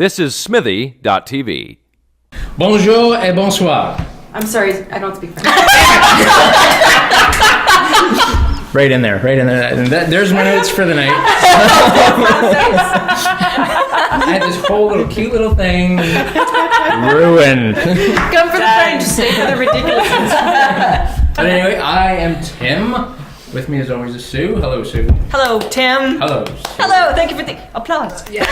This is Smithy.tv. Bonjour et bonsoir. I'm sorry, I don't speak French. Right in there. And there's my notes for the night. I had this whole cute little thing ruined. Come for the French, stay for the ridiculousness. But anyway, I am Tim. With me as always is Sue. Hello, Sue. Hello, Tim. Hello. Hello, thank you for the applause. Yeah.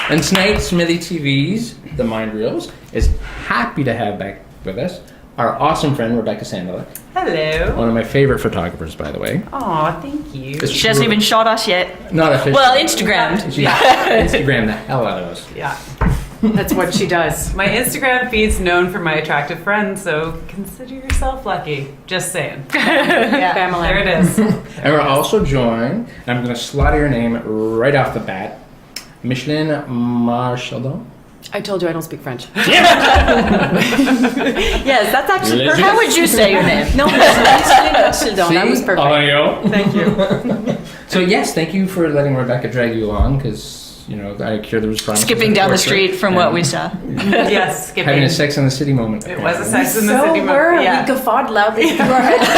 And tonight, Smithy TV's The Mind Reels is happy to have back with us our awesome friend, Rebecca Sandulak. Hello. One of my favorite photographers, by the way. Aw, thank you. It's She hasn't true. even shot us yet. Not officially. Well, Instagrammed. She Instagrammed the hell out of us. Yeah, That's what she does. my Instagram feed's known for my attractive friends, so consider yourself lucky. Just saying. Pamela. There it is. And we're also joined, and I'm going to slaughter your name right off the bat, Micheline Marchildon. I told you I don't speak French. Yes, that's actually perfect. How would you say your name? No, Marchildon. That was perfect. Audio. Thank you. So yes, thank you for letting Rebecca drag you along, because, you know, I hear there was promises Skipping of down the portrait street from what we and saw. Yes, skipping. having a Sex and the City moment. It was a apparently. Sex in the So City were. moment. We Yeah. guffawed loudly through our heads.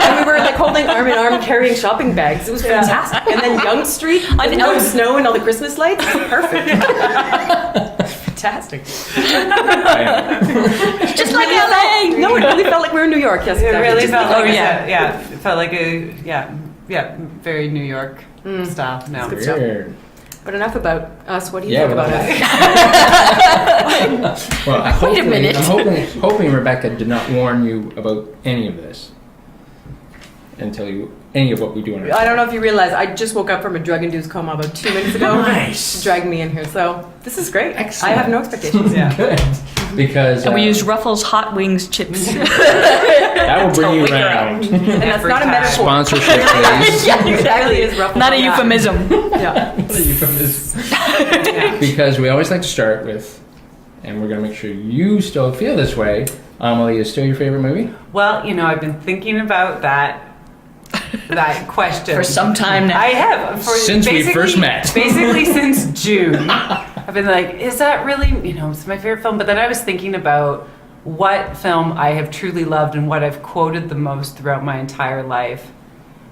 And we were like holding arm in arm carrying shopping bags. It was fantastic. And then Yonge Street, with no snow and all the Christmas lights. Perfect. Fantastic. Just like LA. No, it really felt like we were in New York. Yes, It exactly. really Just felt like- like yeah. it felt like a very New York style. No. Weird. But enough about us. What do you Yeah, think well, about us? Well, Wait a minute. I'm hoping Rebecca did not warn you about any of this until any of what we do on our I don't know if you realize, I just woke up from a drug-induced coma about 2 minutes ago. Nice. Dragged me in here, so this is great. Excellent. I have no expectations. Yeah. Good. Because And we use Ruffles Hot Wings chips. that will bring you Totally around. And that's Every not a time. metaphor. Sponsorship, please. Yeah, exactly. Is rough. Not a euphemism. Yeah. Because we always like to start with, and we're going to make sure you still feel this way, Amelie is still your favorite movie? Well, you know, I've been thinking about that question For some time now. I have Since we first met. Basically since June. I've been like, is that really, it's my favorite film? But then I was thinking about what film I have truly loved and what I've quoted the most throughout my entire life.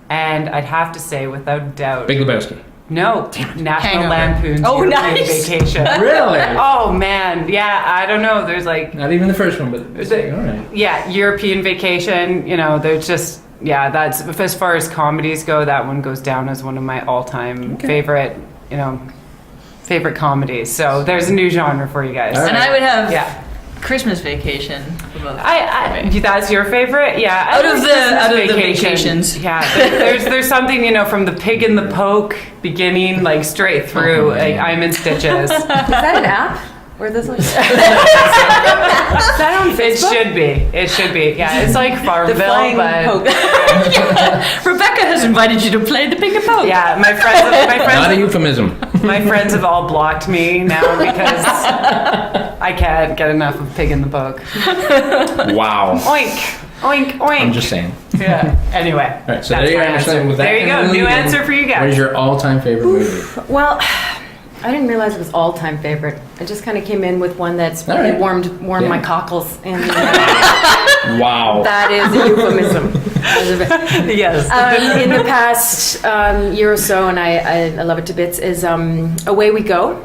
And I'd have to say, without doubt, Big Lebowski. no, National Hangover. Lampoon's Oh, European nice. Vacation. Really? Oh man, yeah, I don't know. There's like, Not even the first one, but it's like, all right. yeah, European Vacation. There's just, that's as far as comedies go, that one goes down as one of my all-time favorite comedies. So there's a new genre for you guys. All And I would have Yeah. Christmas Vacation. That's your favorite? Yeah. Out of the vacations. Yeah. There's something, from the pig in the poke beginning, like straight through. Oh, Like man. I'm in stitches. Is that an app? Where this like? Is that on It Facebook? should be. Yeah. It's like The Farmville, flying but poke. Rebecca has invited you to play the Pig and Poke. yeah, my Not a euphemism. friends have all blocked me now because I can't get enough of pig in the poke. Wow. Oink, oink, oink. I'm just saying. Yeah. Anyway. All right, so that's there you my are. answer. With that There you kind go. of New lead-in, answer for you What is guys. your all-time favorite movie? Well, I didn't realize it was all-time favorite. I just kind of came in with one that's All really right. warmed Yeah. my cockles, and Wow. that is a euphemism. Yes. In the past year or so, and I love it to bits, is Away We Go.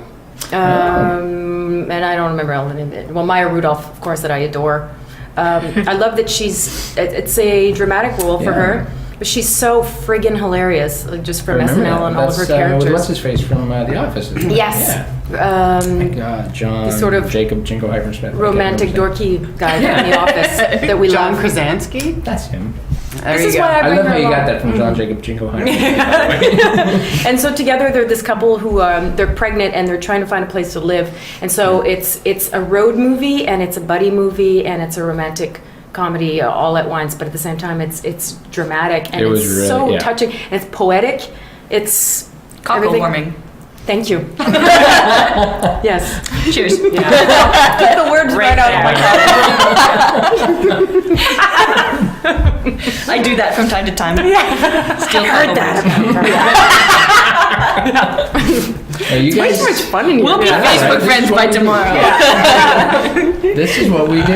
And I don't remember all the name of it. Well, Maya Rudolph, of course, that I adore. I love that it's a dramatic role for Yeah. her, but she's so friggin' hilarious, like just from I remember SNL that. and all of her That's, What's characters. his face from The Office? Isn't it? Yes. Yeah. God, John. Sort of Jacob Jingle Smith. Romantic, dorky guy from The Office that we John love. Krasinski. That's him. There This you is go. why I I bring love her how you along. got that from John Jacob Jingleheimer. And so together they're this couple who they're pregnant and they're trying to find a place to live. And so it's a road movie and it's a buddy movie and it's a romantic comedy all at once. But at the same time, it's dramatic and It was it's really- so yeah. touching and it's poetic. It's Cockle everything- warming. Thank you. Yes. Cheers. Get the words right out of my I do that from time to time. Still heard that. You Way guys, too much fun in here. We'll be Yeah, Facebook this friends is by what we do. tomorrow. this is what we do.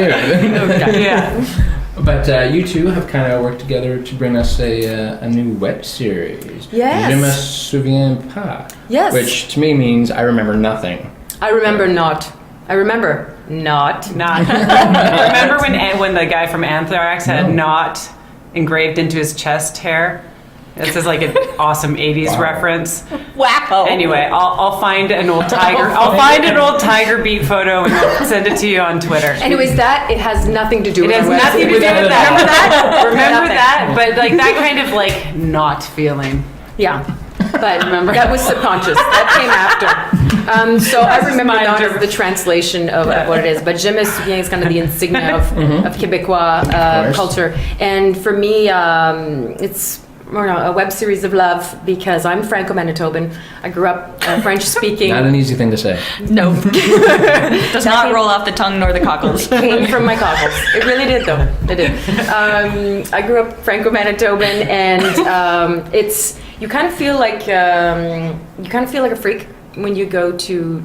Yeah. But you two have kind of worked together to bring us a new web series. Yes. Je me souviens pas. Yes. Which to me means I remember nothing. I remember not. I remember not. Not. Remember when the guy from Anthrax had No. not engraved into his chest hair? This is like an awesome 80s Wow. reference. Wow. Anyway, I'll find an old tiger. I'll find an old tiger beat photo and I'll send it to you on Twitter. Anyways, it has nothing to do It with has our web nothing to do with series. that. Remember that? Remember Nothing. that? But like that kind of like not feeling. Yeah. But that was subconscious. That came after. So I remember mind not driven. the translation of what it is, but Je me souviens is kind of the insignia of Quebecois course. culture. And for me, it's a web series of love because I'm Franco-Manitoban. I grew up French-speaking. Not an easy thing to say. No. Does not roll off the tongue nor the cockles. Came from my cockles. It really did, though. It did. I grew up Franco-Manitoban, and it's you kind of feel like a freak when you go to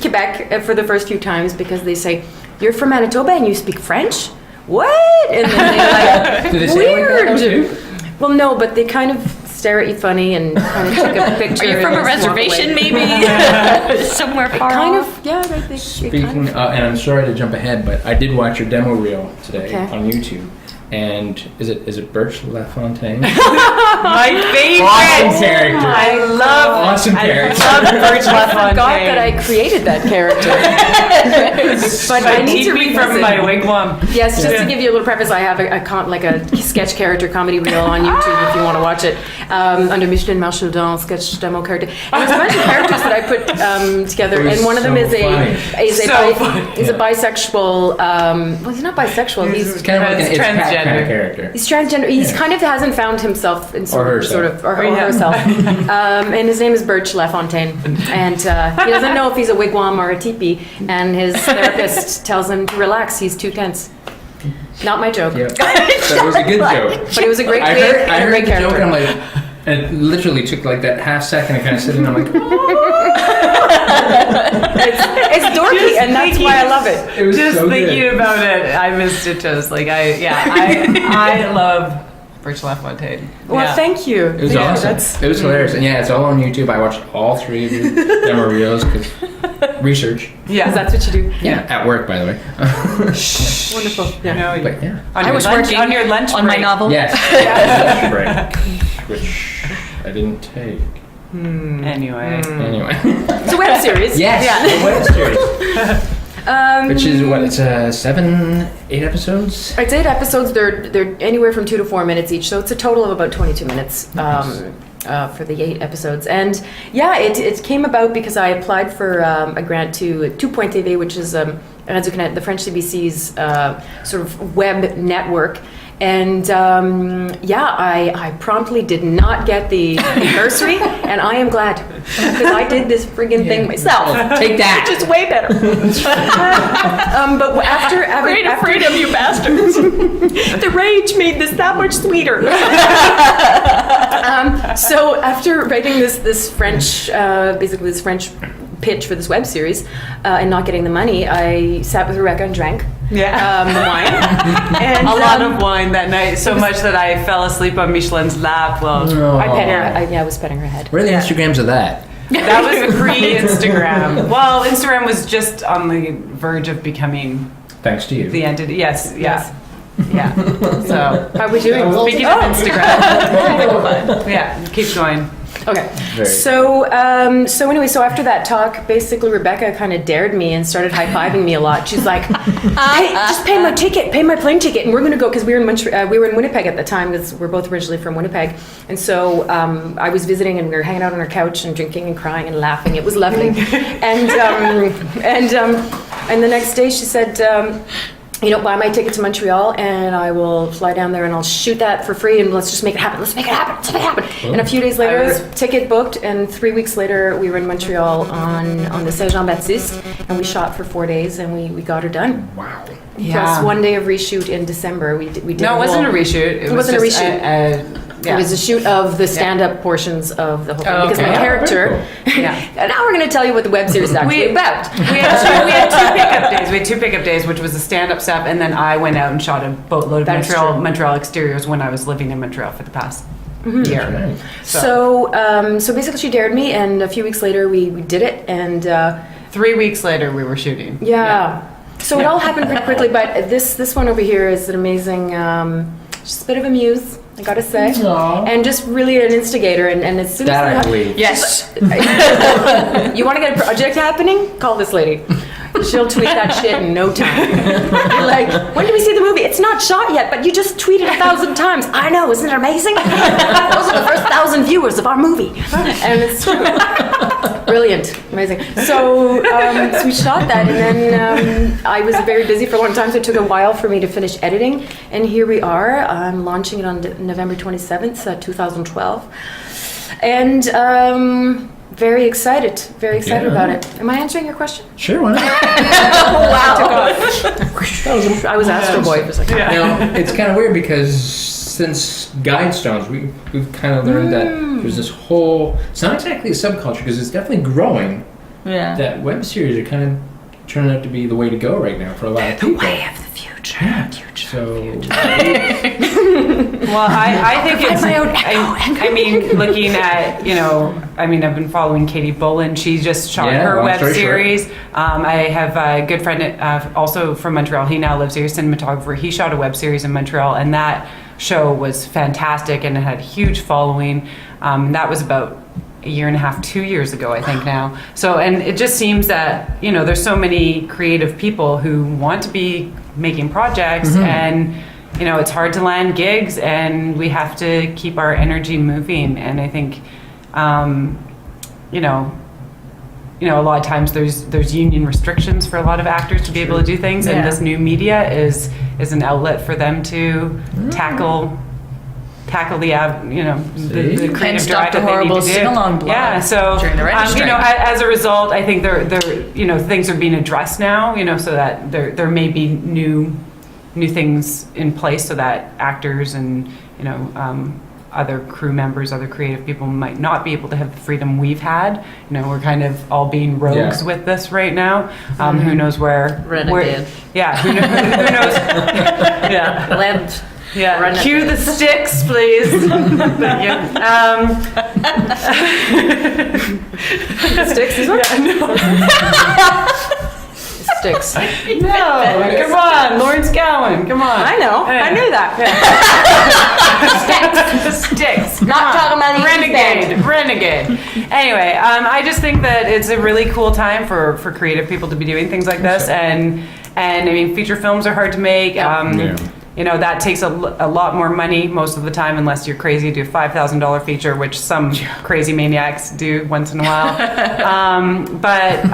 Quebec for the first few times because they say you're from Manitoba and you speak French. What? And then they're like, Do they say it like that too? Well, no, but they kind of stare at you funny and kind of take a picture. Are you from and a just walk reservation, away. maybe? Somewhere far Kind off? of, yeah. Right. They kind Speaking, of, and I'm sorry to jump ahead, but I did watch your demo reel today Okay. on YouTube. And is it Birch LaFontaine? My favorite. Awesome character. I love Awesome character. I love Birch I LaFontaine. forgot that I created that character. But I need to read from my wigwam. Yes, just to give you a little preface, I have a sketch character comedy reel on YouTube if you want to watch it under Micheline Marchildon sketch demo character. And there's a bunch of characters that I put together, It was and one of them so is a funny. bisexual. Well, he's not bisexual. It's He's kind of like an transgender. kind of character. He's transgender. He's kind of hasn't found himself in Or herself. herself. And his name is Birch LaFontaine, and he doesn't know if he's a wigwam or a teepee. And his therapist tells him to relax. He's too tense. Not my joke, Yep. That was a good joke. but it was a great I wig heard, and I a heard great the joke character. and I'm like, and it literally took like that half second to kind of sit in. I'm like, It's dorky, and that's why I love it. it was Just so thinking good. about it, I missed it just like I love Birch LaFontaine. Well, Yeah. thank you. It was Yeah, awesome. that's- It was hilarious. And yeah, it's all on YouTube. I watched all 3 of your demo reels because research. Yeah, That's what you do. Yeah, at work, by the way. Wonderful. Yeah. No, But yeah. on I your was lunch, working on your lunch on my break. novel. Yes. Right. Which I didn't take. Anyway, Anyway. It's a web series. Yes. The web series. Um, Which is what? It's 7, 8 episodes. It's 8 episodes. They're anywhere from 2 to 4 minutes each, so it's a total of about 22 minutes for the 8 episodes. And yeah, it came about because I applied for a grant to Point TV, which is Radio-Canada, the French CBC's sort of web network. And I promptly did not get the bursary, and I am glad because I did this friggin' thing myself. Take that. Which is way better. But after freedom, you bastards. the rage made this that much sweeter. So after writing this French, basically this French pitch for this web series, and not getting the money, I sat with Rebecca and drank wine. And, a lot of wine that night, so much that I fell asleep on Micheline's lap. Well, I pet her. I was petting her head. Where are the Instagrams of that? that was pre-Instagram. Well, Instagram was just on the verge of becoming Thanks to you. the entity. Yes, yeah. Yeah. So, How are we doing? speaking of Instagram, yeah, keep going. Okay. Very. So anyway, so after that talk, basically Rebecca kind of dared me and started high-fiving me a lot. She's like, "Hey, just pay my ticket, pay my plane ticket, and we're gonna go," because we were in Winnipeg at the time because we're both originally from Winnipeg, and so I was visiting and we were hanging out on our couch and drinking and crying and laughing. It was lovely, and the next day she said. Buy my ticket to Montreal and I will fly down there and I'll shoot that for free and let's just make it happen. Let's make it happen. Let's make it happen. And a few days later, ticket booked, and 3 weeks later, we were in Montreal on the Saint-Jean-Baptiste, and we shot for 4 days and we got her done. Wow. Plus 1 day of reshoot in December. We did No, it wasn't a reshoot. It wasn't a just reshoot. a It was a shoot of the stand-up portions of the whole thing. Because my character... Yeah. And now we're going to tell you what the web series is actually about. We had two pickup days. We had two pickup days, which was the stand-up stuff, and then I went out and shot a boatload of Montreal exteriors when I was living in Montreal for the past year. Nice. So basically she dared me, and a few weeks later we did it, and... 3 weeks later, we were shooting. Yeah. So it all happened pretty quickly, but this one over here is an amazing, just a bit of a muse, I gotta say. Aww. And just really an instigator, and as soon That I as... believe. Yes. You want to get a project happening? Call this lady. She'll tweet that shit in no time. You're like, when do we see the movie? It's not shot yet, but you just tweeted 1,000 times. I know, isn't it amazing? Those are the first 1,000 viewers of our movie. And it's true. Brilliant. Amazing. So we shot that, and then I was very busy for a long time, so it took a while for me to finish editing. And here we are. I'm launching it on November 27th, 2012. And... very excited about it. Am I answering your question? Sure, why not? Wow. I was Astro Boy for a second. Now, it's kind of weird because since Guidestones, we've kind of learned that there's this whole, it's not exactly a subculture because it's definitely growing, that web series are kind of turning out to be the way to go right now for a lot of people. The way of the future. Well, I think it's, I mean, looking at, I've been following Katie Bolin. She just shot her web series. I have a good friend also from Montreal. He now lives here, cinematographer. He shot a web series in Montreal, and that show was fantastic, and it had a huge following. That was about a year and a half, 2 years ago, I think now. So, and it just seems that, there's so many creative people who want to be making projects, and, it's hard to land gigs, and we have to keep our energy moving. And I think, a lot of times there's union restrictions for a lot of actors to be able to do things, and this new media is an outlet for them to tackle the creative drive that they need to do. Sing-along blog. Yeah, so during the registry. as a result, I think things are being addressed now, so that there may be new things in place, so that actors and other crew members, other creative people might not be able to have the freedom we've had. We're kind of all being rogues with this right now. Who knows where? Renegade. Who knows? Land. Yeah, cue the sticks, please. Thank you. Sticks? These ones? Sticks. No, come on, Lawrence Gowan, come on. I know. I knew that. Sticks. Not talking about the Renegade. Anyway, I just think that it's a really cool time for creative people to be doing things like this, and I mean, feature films are hard to make. That takes a lot more money most of the time, unless you're crazy to do a $5,000 feature, which some crazy maniacs do once in a while. But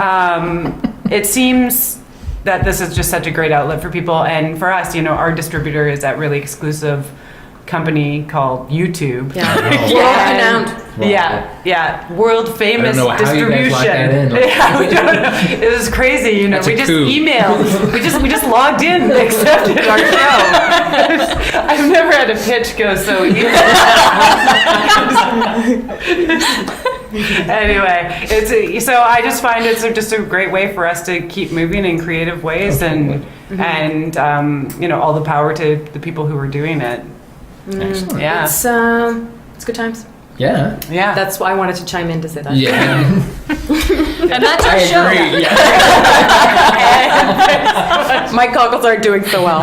it seems that this is just such a great outlet for people. And for us, our distributor is that really exclusive company called YouTube. World-renowned. World famous distribution. We don't know. It was crazy, we just emailed. We just logged in and accepted our show. I've never had a pitch go so easy. Anyway, so I just find it's just a great way for us to keep moving in creative ways, and all the power to the people who are doing it. Excellent. Yeah. It's good times. Yeah. That's why I wanted to chime in to say that. Yeah. And that's our show. Agree. Yeah. My goggles aren't doing so well.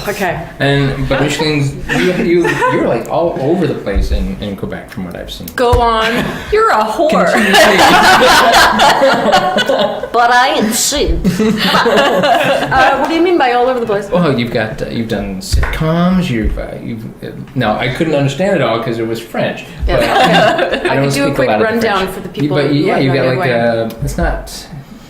Okay. But Micheline's, you're like all over the place in Quebec, from what I've seen. Go on. You're a whore. But I insist. What do you mean by all over the place? Well, you've done sitcoms. You've now I couldn't understand it all because it was French. Yeah, but okay. I could do a quick rundown for the people. But you got like it's not.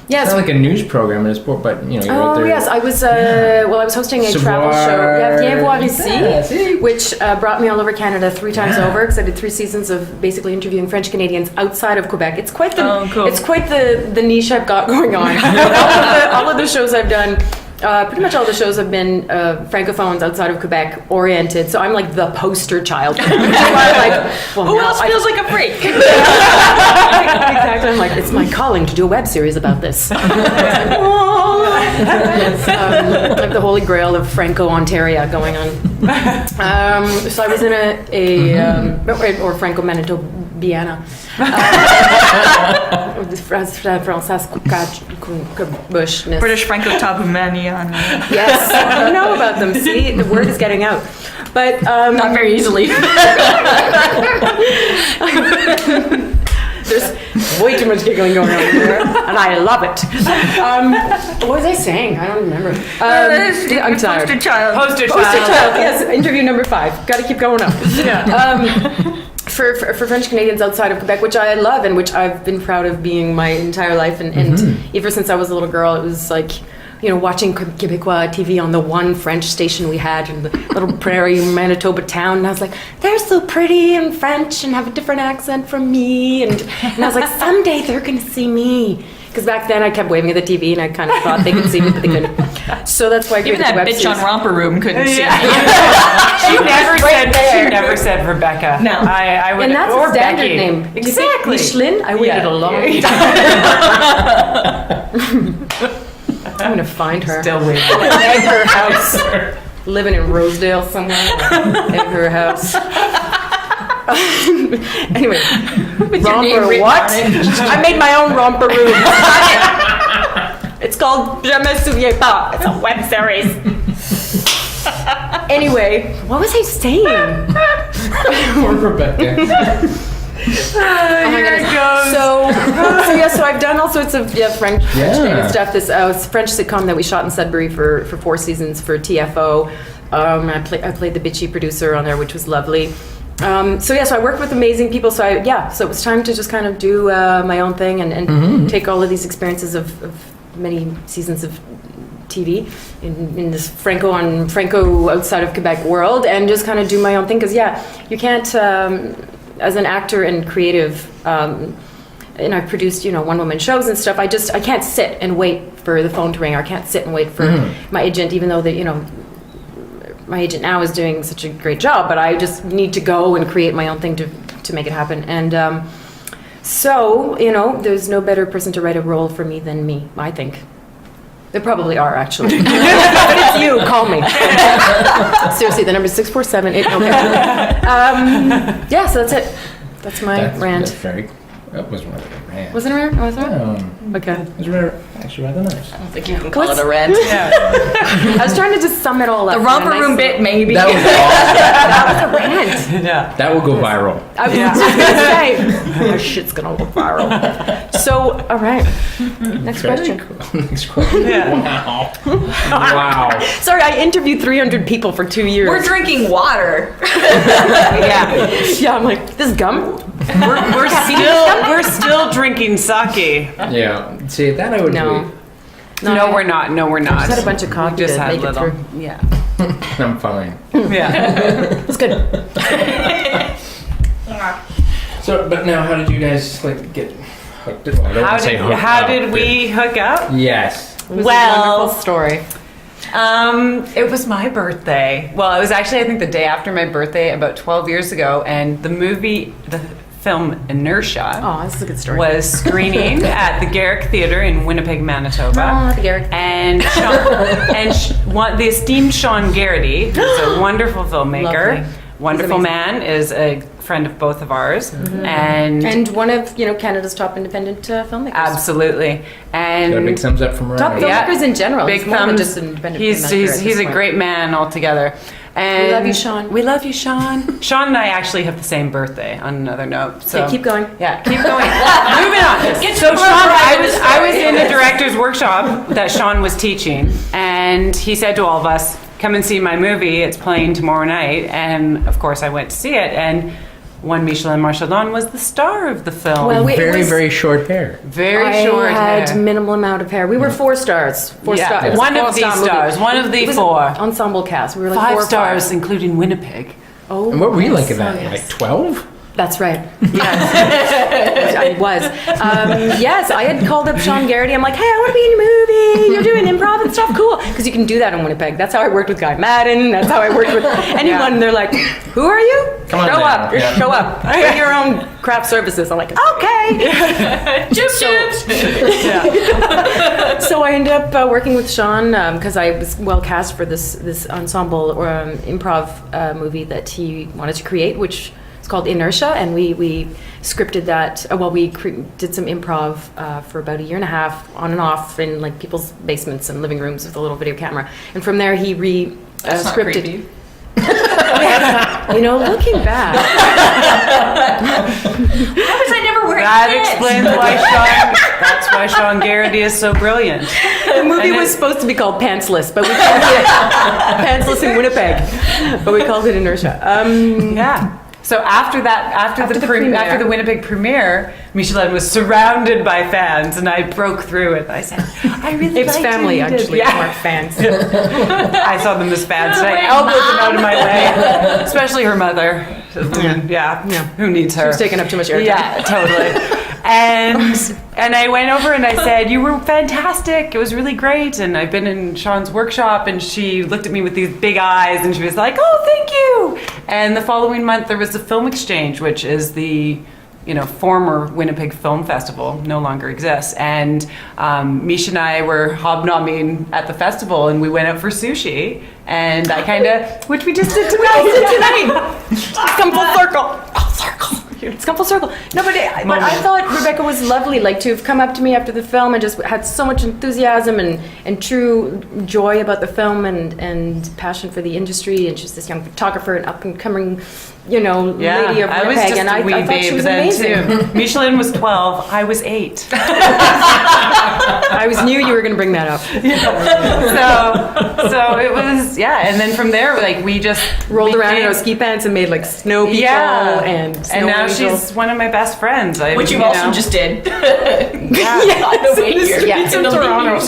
Yes. It's not like a news program in a sport, but you're out there. Yes, I was I was hosting a travel show. Viens voir ici, which brought me all over Canada 3 times over, because I did 3 seasons of basically interviewing French Canadians outside of Quebec. It's quite the it's quite the niche I've got going on. all of the shows I've done Pretty much all the shows have been francophones outside of Quebec oriented, so I'm like the poster child. Which is why I'm like, well, Who now else feels like a freak? Exactly. I'm like, it's my calling to do a web series about this. Like the holy grail of Franco Ontario going on. So I was in or Franco Manitobiana. British Franco-Tabumanian. Yes, I know about them. See, the word is getting out. But Not very easily. there's way too much giggling going on here, and I love it. What was I saying? I don't remember. I'm tired. Poster child. Poster Poster child. child. Yes, interview number 5. Got to keep going up. For French Canadians outside of Quebec, which I love and which I've been proud of being my entire life, and ever since I was a little girl, it was like, watching Québécois TV on the one French station we had in the little prairie Manitoba town, and I was like, they're so pretty and French and have a different accent from me, and I was like, someday they're gonna see me. Because back then I kept waving at the TV and I kind of thought they could see me, but they couldn't. So that's why I Even created the that web bitch series. on Romper Room couldn't see. She never said Rebecca. No. I would, And that's or a standard Becky. name. Exactly. Micheline? I waited a long time. I'm going to find her. Still waiting. At her house. Living in Rosedale somewhere. At her house. Anyway. Romper what? I made my own romper room. It's called Je Me Souviens Pas. It's a web series. Anyway, what was I saying? Or Rebecca. Here it goes. So I've done all sorts of French Canadian stuff. This French sitcom that we shot in Sudbury for 4 seasons for TFO. I played the bitchy producer on there, which was lovely. So I worked with amazing people. So it was time to just kind of do my own thing and take all of these experiences of many seasons of TV in this Franco outside of Quebec world, and just kind of do my own thing. Because you can't. As an actor and creative, and I've produced, one-woman shows and stuff, I can't sit and wait for the phone to ring, or I can't sit and wait for my agent, even though my agent now is doing such a great job, but I just need to go and create my own thing to make it happen. And there's no better person to write a role for me than me, I think. There probably are, actually. But it's you, call me. Seriously, the number is 647. So that's it. That's my rant. That was rather a rant. Was it a rant? Was it? Okay. It was actually rather nice. I don't think you can call it a rant. I was trying to just sum it all up. The romper room bit, maybe. That was awesome. That was a rant. Yeah. That will go viral. I was just going to say, my shit's going to go viral. So, all right. Next question. Cool. Next question. Yeah. Wow. Sorry, I interviewed 300 people for 2 years. We're drinking water. Yeah, I'm like, this is gum? We're still drinking sake. Yeah. See, that I would No. believe. No, we're not. No, we're I not. just had a bunch of coffee just to had make it little. through. Yeah. I'm fine. Yeah. It's good. So, but now, how did you guys get hooked up? Well, I don't want to say hooked How up, did but- we hook up? Yes. It was a Well- wonderful story. It was my birthday. Well, it was actually, I think, the day after my birthday, about 12 years ago, and the film Inertia Oh, this is a good story. was screening at the Garrick Theatre in Winnipeg, Manitoba. Oh, the Garrick. And the esteemed Sean Garrity, who's a wonderful filmmaker, Lovely. wonderful He's man, is a friend of both of ours, And one of Canada's top independent filmmakers. absolutely. Got a big And thumbs up from Top Ryan. Yeah. filmmakers in general. big He's more than thumbs. just an independent He's filmmaker at he's this a point. great man altogether. And We love you, Sean. We love you, Sean. Sean and I actually have the same birthday. On another note, so Okay, keep going. Yeah, keep going. Moving on. Get to So the Sean, part I of the was in a director's workshop that Sean was teaching, and he said to all of us, "Come and see my movie. It's playing tomorrow night." And of course, I went to see it, and one Micheline Marchildon was the star of the film. Well, it Very, was- very short hair. very short I had hair. minimal amount of hair. We were 4 stars. Four Yeah, stars. It was one a of 4-star these movie. stars, one of the It was 4. an ensemble cast. We were like 5 4 or stars, including Winnipeg. Oh, And what were you like yes, at that? oh, yes. Like 12? That's right. Yes. I was. Yes, I had called up Sean Garrity. I'm like, hey, I want to be in your movie. You're doing improv and stuff. Cool. Because you can do that in Winnipeg. That's how I worked with Guy Madden. That's how I worked with anyone. They're like, who are you? Come on show down. up. Yeah. Show up. Bring your own craft services. I'm like, okay. So I ended up working with Sean because I was well cast for this ensemble or improv movie that he wanted to create, which is called Inertia, and we scripted that. We did some improv for about a year and a half, on and off, in like people's basements and living rooms with a little video camera. And from there, he That's not scripted. creepy. Looking back, Why was I never wearing That this? explains why Sean. That's why Sean Garrity is so brilliant. the movie And was it- supposed to be called Pantsless, but we called it Pantsless in Winnipeg, but we called it Inertia. Yeah. So after the premiere. Winnipeg premiere, Micheline was surrounded by fans, and I broke through it. I said, "I really It was liked family, what you did." actually. Yeah. Weren't fans. I saw them as fans. And I Wait, elbowed them Mom. out of my way, especially her mother. Yeah. Who needs her? She was taking up too much airtime. Yeah, totally. And I went over and I said, "You were fantastic. It was really great." And I've been in Sean's workshop, and she looked at me with these big eyes, and she was like, "Oh, thank you." And the following month, there was the Film Exchange, which is the former Winnipeg Film Festival, no longer exists. And Misha and I were hobnobbing at the festival, and we went out for sushi. And I kind of, which we just did tonight. It's come full circle. It's come full circle. No, but I thought Rebecca was lovely, like to have come up to me after the film and just had so much enthusiasm and true joy about the film and passion for the industry. And she's this young photographer and up and coming, lady of Winnipeg. I was just and a I wee thought she babe was then amazing. too. Micheline was 12. I was 8. I knew you were going to bring that up. So it was, and then from there, like we just Rolled around in became- our ski pants and made like snow people and snow and now angels. she's one of my best friends. Which you also just did. yeah. On the way here. Yeah. It's in Toronto.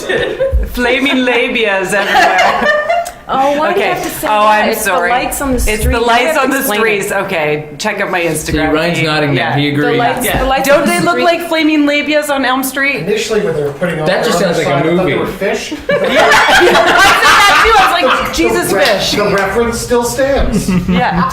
Flaming labias everywhere. Oh, why do you Okay. have to say Oh, that? I'm It's sorry. the lights on the street. It's the You lights have to on the explain streets. it. Okay, check out my See, Instagram. Ryan's feed. nodding now. He The agrees. lights, Yeah. the lights Don't on they the look street. like flaming labias on Elm Street? Initially, when they were putting on That just their sounds like a side, I thought they movie. were fish. I said that too. I was like, Jesus fish. The reference still stands. Yeah.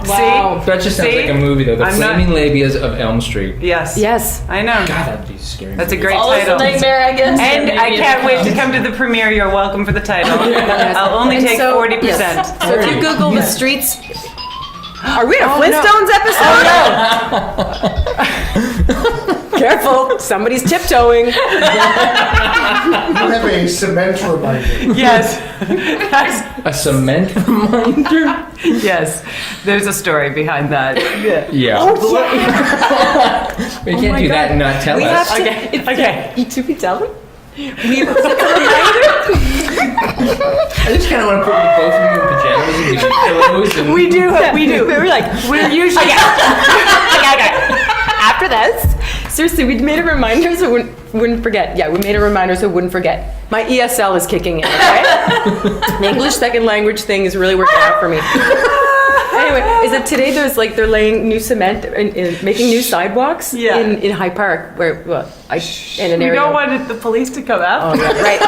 Wow. See? That just sounds See? like a movie, though. The I'm not- Flaming Labias of Elm Street. Yes. Yes. I know. God, that'd be scary. That's a great All is a title. nightmare, I guess. And I can't wait to come to the premiere. You're welcome for the title. I'll only And take so- 40%. yes. So if you Google the streets, are we in a Oh, Flintstones episode? Careful, somebody's tiptoeing. You have a cement reminder. Yes. A cement reminder? Yes. There's a story behind that. Yeah. We can't do that and not tell We us. have to. Okay. It's, Okay. To be telling. I just kind of want to put both of you in pajamas and give you pillows. And We do. We do. We're like, We're usually. after this, seriously, we made a reminder so we wouldn't forget. Yeah, we made a reminder so we wouldn't forget. My ESL is kicking in, okay? The English second language thing is really working out for me. Anyway, is that today there's like they're laying new cement and making new sidewalks Yeah. in High Park where in an We area. don't want the police to come Oh, after. yeah, right.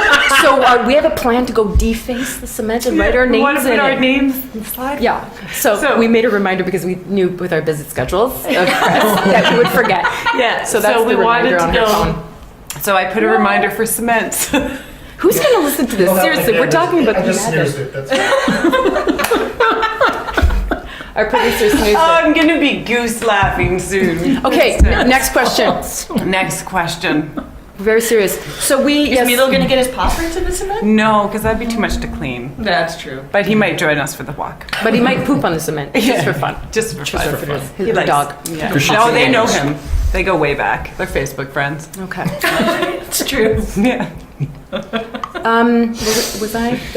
So we have a plan to go deface the cement and write our We names want to put in our it. names and slide. Yeah. So So- we made a reminder because we knew with our busy schedules of press that we would forget. Yeah. So that's we the reminder wanted to on her go. phone. So I put a reminder for cement. Who's going to listen to this? Seriously, we're talking about I the just madness. snoozed it. That's Our producer snoozed it. I'm gonna be goose laughing soon. Okay, next question. Next question. Very serious. So we Is Milo going to get his paw prints in the cement? No, because that'd be too much to clean. That's true. But he might join us for the walk. But he might poop on the cement just for fun. Just for fun. for fun. He His likes- dog. Yeah. For shits No, and they know giggles. him. They go way back. They're Facebook friends. Okay. It's true. Yeah. Did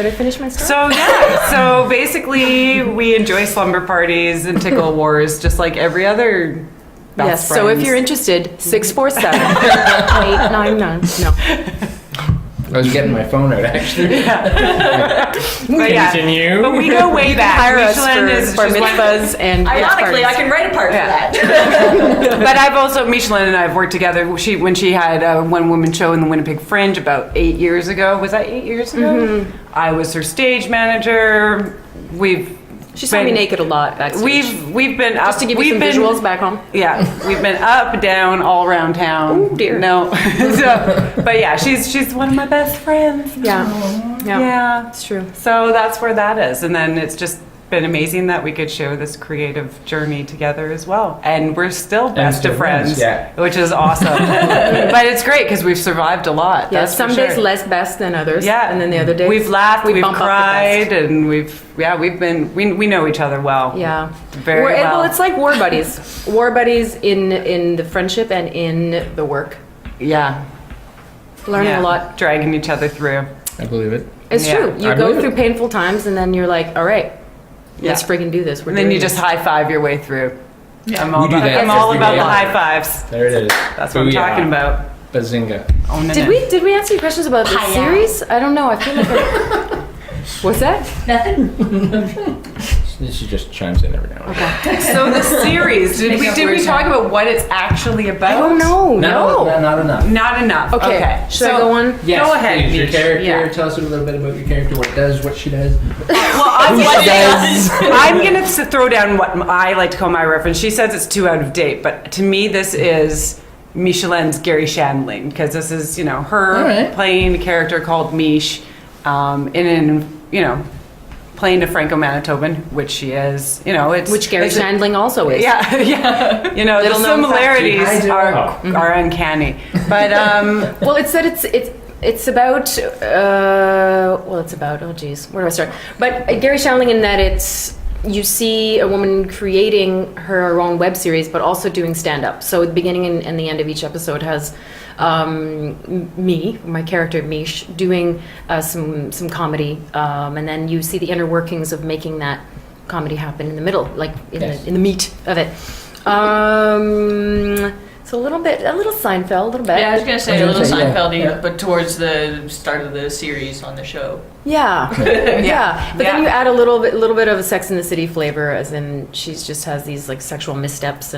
I finish my story? So yeah. So basically, we enjoy slumber parties and tickle wars, just like every other. best Yes, so if friends. you're interested, 647-899. No. I was getting my phone out, actually. But yeah, Continue. but we go way back. Hire us Micheline for she's one- mitzvahs and Ironically, I parties. can write a part Yeah. for that. But I've also, Micheline and I have worked together. When she had a one-woman show in the Winnipeg Fringe about 8 years ago. Was that 8 years ago? I was her stage manager. She saw me naked a lot backstage. We've been up. Just to give you we've some been, visuals back home. Yeah, we've been up, down, all around town. Oh, dear. No, but yeah, she's one of my best friends. Yeah, it's true. So that's where that is, and then it's just been amazing that we could share this creative journey together as well, and we're still best still of friends, friends, yeah. which is awesome. But it's great because we've survived a lot. Yeah, that's some for days sure. less best than others. Yeah, and then the other days we've laughed, we we've bump up the cried, best. and we know each other well. Yeah, very well. Well, it's like war buddies. War buddies in the friendship and in the work. Yeah, Learning a lot. dragging each other through. I believe it. It's Yeah. true. You I go believe through it. painful times, and then you're like, all right, let's Yeah. friggin' do this. We're And then doing you just this. high five your way through. I'm all We do about, that I'm all every about day. the high fives. There it is. That's what I'm talking about. Bazinga. Owning Did it. we answer your questions about the Hiya. series? I don't know. I feel like. What's that? She just chimes in every now and then. So the series, did we talk about what it's actually about? I don't know. No, not enough. Not enough. Okay. Should I So- go on? Yes, Go ahead, please. Your Mish. character. Yeah. Tell us a little bit about your character. What it does, what she does. Well, I'm going to throw down what I like to call my reference. She says it's too out of date, but to me, this is Micheline's Gary Shandling, because this is, her All right. playing a character called Mish, playing a Franco-Manitoban, which she is, it's... Which Gary it's a- Shandling also is. Yeah, yeah. The Little known similarities fact. are uncanny. But, Well, it's that it's about oh geez, where do I start? But Gary Shandling, in that you see a woman creating her own web series, but also doing stand-up. So the beginning and the end of each episode has me, my character Mish, doing some comedy, and then you see the inner workings of making that comedy happen in the middle, like in the meat of it. So a little Seinfeld, a little bit. Yeah, I was gonna say a little Yeah. Seinfeld-y, Yeah. but towards the start of the series on the show. Yeah, yeah. But then Yeah. you add a little bit of a Sex and the City flavor, as in she just has these like sexual missteps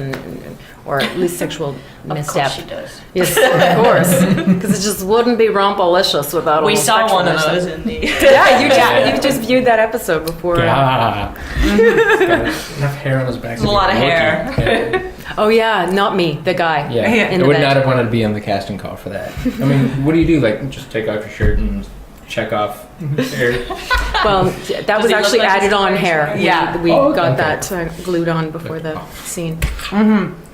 or at least sexual misstep. Of course she does. Yes, of course, because it just wouldn't be rompalicious without. We a saw sexual one of misstep. those in the. Yeah, you just viewed that episode before. Yeah. He's got enough hair on his back. There's a lot of hair. Yeah. Oh yeah, not me, the guy. Yeah. in I the would bed. not have wanted to be on the casting call for that. I mean, what do you do? Like, just take off your shirt and check off hair? Well, that was he look actually like added he's on wearing hair. shorts? Yeah. we Oh, got okay. that glued on before the scene.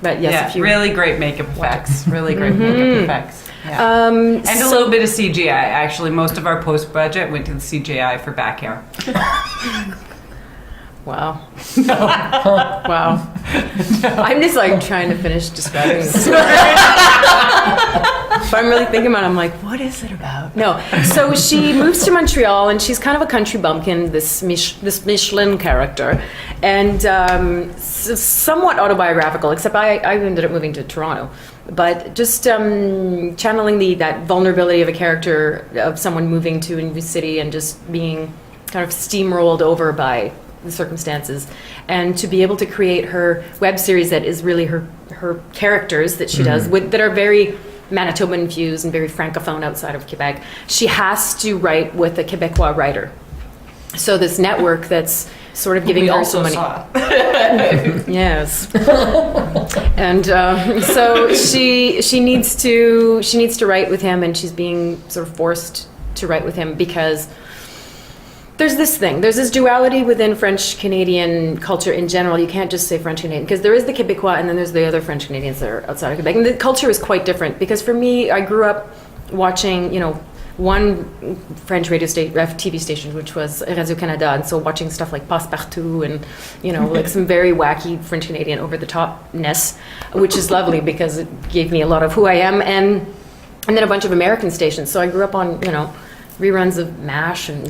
But yes, yeah, if you really great makeup effects. Really great makeup effects. Yeah. And a so- little bit of CGI. Actually, most of our post budget went to the CGI for back hair. Wow. Wow. I'm just like trying to finish describing this. If I'm really thinking about it, I'm like, what is it about? No. So she moves to Montreal, and she's kind of a country bumpkin, this Micheline character, and somewhat autobiographical, except I ended up moving to Toronto. But just channeling that vulnerability of a character, of someone moving to a new city and just being kind of steamrolled over by the circumstances, and to be able to create her web series that is really her characters that she does that are very Manitoban infused and very francophone outside of Quebec. She has to write with a Quebecois writer. So this network that's sort of giving We her also so many. saw. Yes. And so she needs to write with him, and she's being sort of forced to write with him because there's this duality within French-Canadian culture in general. You can't just say French-Canadian, because there is the Quebecois and then there's the other French-Canadians that are outside of Quebec. And the culture is quite different, because for me, I grew up watching, one French TV station, which was Radio-Canada, and so watching stuff like Passepartout and, like some very wacky French-Canadian over-the-topness, which is lovely because it gave me a lot of who I am, and then a bunch of American stations. So I grew up on, reruns of MASH and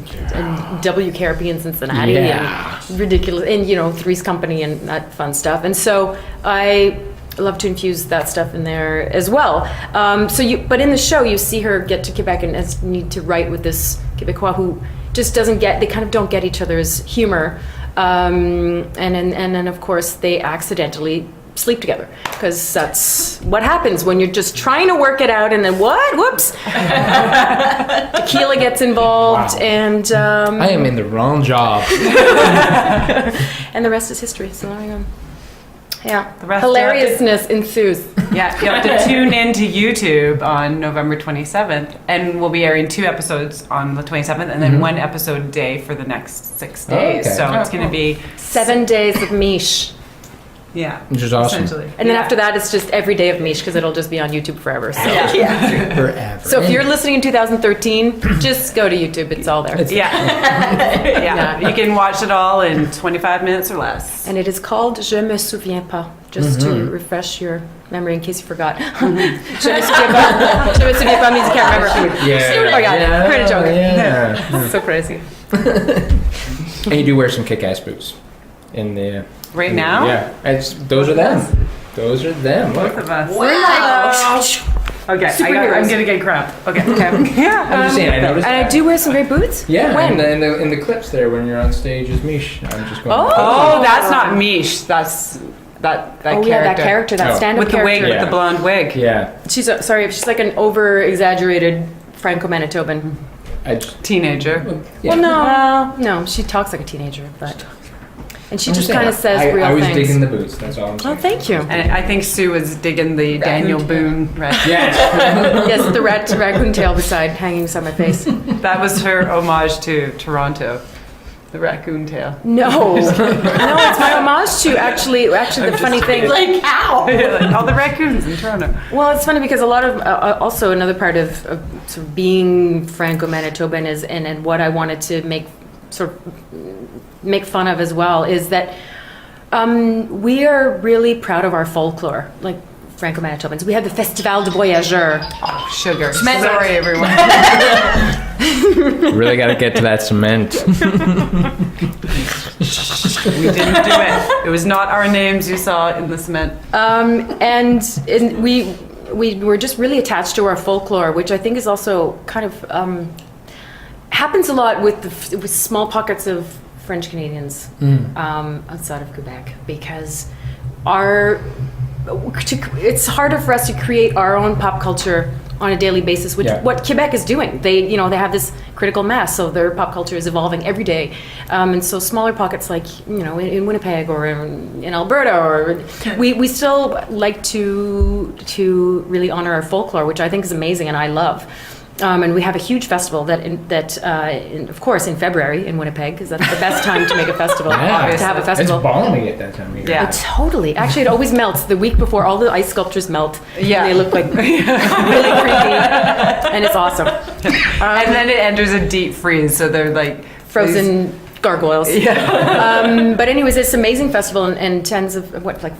WKRP in Cincinnati and ridiculous, and Three's Company and that fun stuff. And so I love to infuse that stuff in there as well. But in the show, you see her get to Quebec and need to write with this Quebecois who just doesn't get. They kind of don't get each other's humor, and then of course they accidentally sleep together, because that's what happens when you're just trying to work it out, and then whoops, tequila gets involved. Wow. And I am in the wrong job. and the rest is history. So there you go. Yeah, The rest hilariousness ensues. Yeah, you have to tune in to YouTube on November 27th, and we'll be airing 2 episodes on the 27th, and then 1 episode a day for the next 6 days. okay. So it's going to be 7 days of Miche. Yeah, Which is awesome. essentially. And then after that, it's just every day of Miche, because it'll just be on YouTube forever. So, Forever. so if you're listening in 2013, just go to YouTube. It's all there. Yeah, you can watch it all in 25 minutes or less. And it is called Je Me Souviens Pas, just to refresh your memory in case you forgot. Je me souviens pas. Je me souviens pas means you can't remember. Yeah. Oh my God, heard a joke. Yeah. So crazy. And you do wear some kick-ass boots. In the Right now? Yeah. Those are them. Those are them. Both of us. Wow. Okay, Superheroes. I'm going to get crap. Okay. Yeah. I'm just saying, I noticed And I that. do wear some great boots. Yeah, When? in the clips there when you're on stage as Miche. I'm just going. Oh, that's not Miche. That's that Oh character. yeah, that character, that Oh. stand-up With the character. wig, Yeah. with the blonde wig. Yeah. She's she's like an over-exaggerated Franco-Manitoban. I just, Teenager. yeah. Well, no, she talks like a teenager, but and she I'm just saying, kind of says I real was things. digging the boots. That's all I'm saying. Oh, thank you. And I think Sue was digging the Daniel Boone. Right. Yes. Yes, the raccoon tail hanging beside my face. That was her homage to Toronto. The raccoon tail. No, it's my homage to actually the funny thing. Like how? All the raccoons in Toronto. Well, it's funny because a lot of also another part of sort of being Franco-Manitoban is and what I wanted to make fun of as well is that we are really proud of our folklore, like Franco-Manitobans. We have the Festival de Voyageurs. Oh, sugar. Sorry, everyone. Really got to get to that cement. We didn't do it. It was not our names you saw in the cement. And we were just really attached to our folklore, which I think is also kind of happens a lot with small pockets of French Canadians outside of Quebec, because it's harder for us to create our own pop culture on a daily basis, which what Quebec is doing. They have this critical mass, so their pop culture is evolving every day. And so smaller pockets like, in Winnipeg or in Alberta, or we still like to really honor our folklore, which I think is amazing and I love. And we have a huge festival of course, in February in Winnipeg, because that's the best time to make a festival. To have a festival. It's balmy at that time of year. Yeah. Totally. Actually, it always melts. The week before, all the ice sculptures melt. Yeah. And they look like really creepy. And it's awesome. And then it enters a deep freeze, so they're like Frozen gargoyles. Yeah. But anyways, it's an amazing festival, and tens of,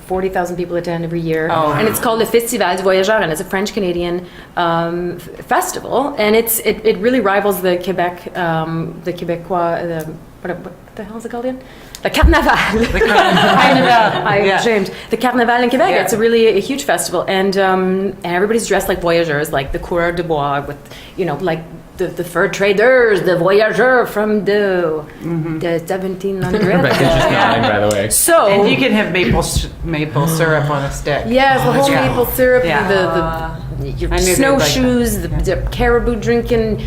40,000 people attend every year. Oh. And it's called Le Festival des Voyageurs, and it's a French-Canadian festival. And it really rivals the Quebec, the Québécois, what the hell is it called again? The Carnaval. The Carnaval. I'm ashamed. The Carnaval in Quebec. Yeah. It's a huge festival, and everybody's dressed like voyageurs, like the coureurs de bois, with like the fur traders, the voyageurs from the 1700s. Rebecca's just nodding, by the way. So And you can have maple syrup on a stick. yes, the whole Yeah. maple syrup, Yeah. your I knew they'd snowshoes, the caribou drinking,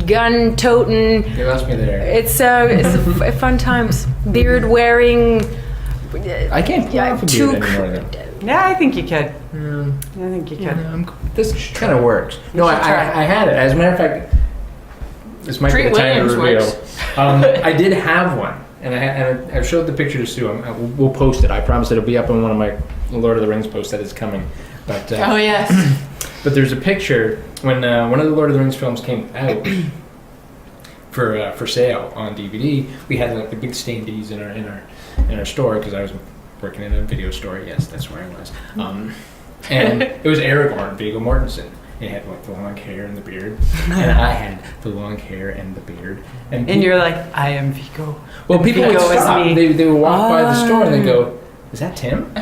gun toting. You lost me there. It's fun times. Beard wearing. I can't pull off a beard anymore, though. Yeah, I think you could. I think you could. This kind of works. No, I had it. As a matter of fact, this might Treat be the time to Williams reveal. works. I did have one, and I showed the picture to Sue. We'll post it. I promise it'll be up on one of my Lord of the Rings posts that is coming. But Oh yes. but there's a picture when one of the Lord of the Rings films came out for sale on DVD. We had like the big standees in our store, because I was working in a video store. Yes, that's where I was. And it was Aragorn, Viggo Mortensen. He had like the long hair and the beard, and I had the long hair and the beard. And you're like, I am Vigo. well, people would Viggo is stop. me. They would walk by the store and they go, "Is that Tim?"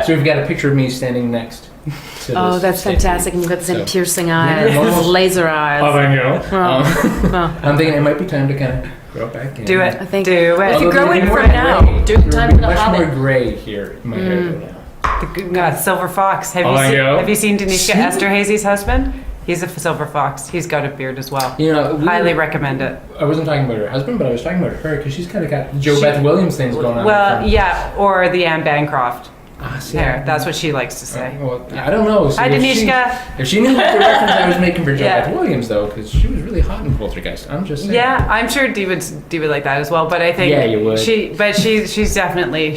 So we've got a picture of me standing next Oh, that's fantastic. And you've got the same piercing eyes, almost- laser eyes. Oh, there you go. Well, I'm thinking it might be time to kind of grow it back in. Do it. I think Do it. if you Although grow they're it more from now, gray. do time They're for the much more hobbit. gray here in my hair now. God, Silver Fox. Oh, yeah. Have you seen Denishka Esterhazy's husband? He's a Silver Fox. He's got a beard as well. You know, Highly recommend it. I wasn't talking about her husband, but I was talking about her because she's kind of got Beth Williams things going on. Well, yeah, or the Anne Bancroft see, hair. That's what she likes to say. Well, I don't know. Hi, if Denishka. If she knew what the reference I was making for Yeah. Beth Williams, though, because she was really hot in Poltergeist. I'm just saying. Yeah, I'm sure Dee would like that as well. But I think Yeah, you would. She's definitely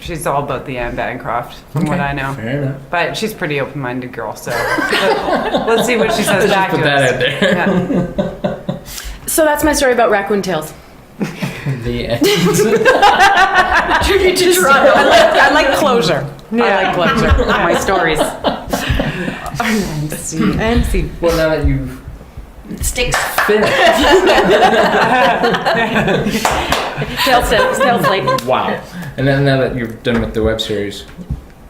she's all about the Anne Bancroft, from what I know. Fair enough. But she's a pretty open-minded girl, so let's see what she says Let's back just to put that us. out there. Yeah. So that's my story about raccoon tails. The end. Tribute to Toronto. I like closure. I like closure. My stories. And see. Well, now that you've Sticks. finished. Tail slate. Wow. And then now that you're done with the web series,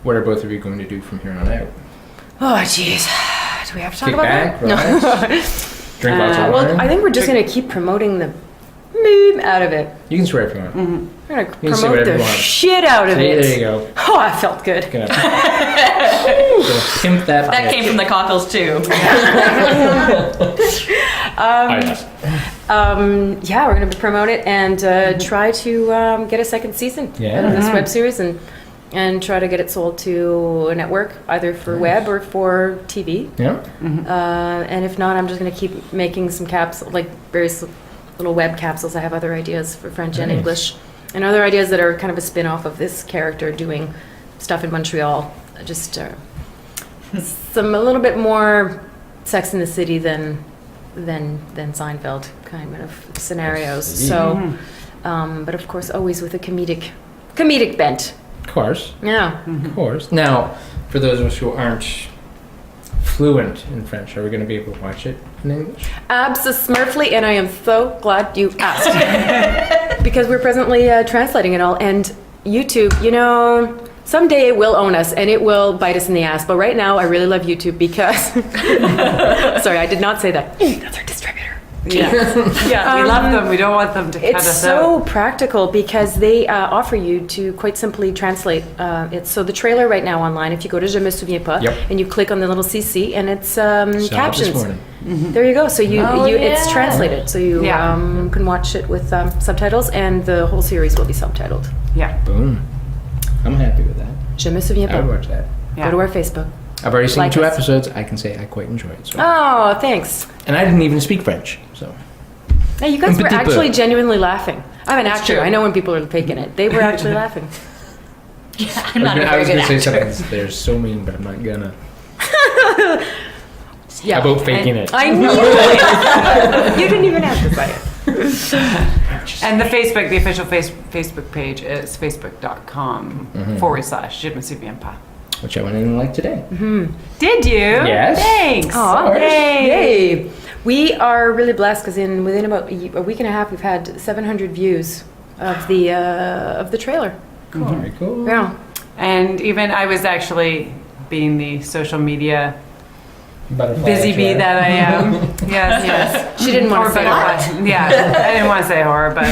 what are both of you going to do from here on out? Oh, jeez. Do we have to talk Kick about back, that? relax, drink lots of wine. Well, I think we're just going to keep promoting the meat out of it. You can swear if you want. We're going to You can say promote whatever the you want. shit out of See, it. there you go. Oh, I felt good. Gonna pimp that. That came from the cockles too. Yes. Yeah, we're going to promote it and try to get a second season out of this web series and try to get it sold to a network, either for web or for TV. Yeah. And if not, I'm just going to keep making some capsules, like various little web capsules. I have other ideas for French and Nice. English, and other ideas that are kind of a spin-off of this character doing stuff in Montreal. Just a little bit more Sex in the City than Seinfeld kind of scenarios. So, but of course, always with a comedic bent. Of course. Yeah. Of course. Now, for those of us who aren't fluent in French, are we going to be able to watch it in English? Absolutely, and I am so glad you asked. Because we're presently translating it all, and YouTube, someday it will own us, and it will bite us in the ass, but right now I really love YouTube because... Sorry, I did not say that. That's our distributor. Yeah, we love them. We don't want them to cut It's us so out. practical because they offer you to quite simply translate it. So the trailer right now online, if you go to Je Me Souviens Pas, Yep. and you click on the little CC, and it's Saw it this captions. morning. There you go. So it's yeah. translated, so you Yeah. can watch it with subtitles, and the whole series will be subtitled. Yeah. Boom. I'm happy with that. Je Me Souviens I would Pas. watch that. Yeah. Go to our Facebook. I've already seen Like 2 us. episodes. I can say I quite enjoy it. So. Oh, thanks. And I didn't even speak French, so. Now, you guys Un were petit peu. actually genuinely laughing. I'm an actor. true. I know when people are faking it. They were actually laughing. I'm not a I very was good going to say actor. something that's so mean, but I'm not gonna. Yeah. About faking it. I know. You didn't even have to say it. And the official Facebook page is facebook.com/Je Me Souviens Pas. Which I went in and liked today. Did you? Yes. Thanks. Aw, Yay. yay. We are really blessed because within about a week and a half, we've had 700 views of the trailer. Very cool. Yeah. And even I was actually being the social media Butterfly busy bee extra. that I am. Yes. She didn't want Or to say butterfly. horror. Yeah, I didn't want to say horror, but I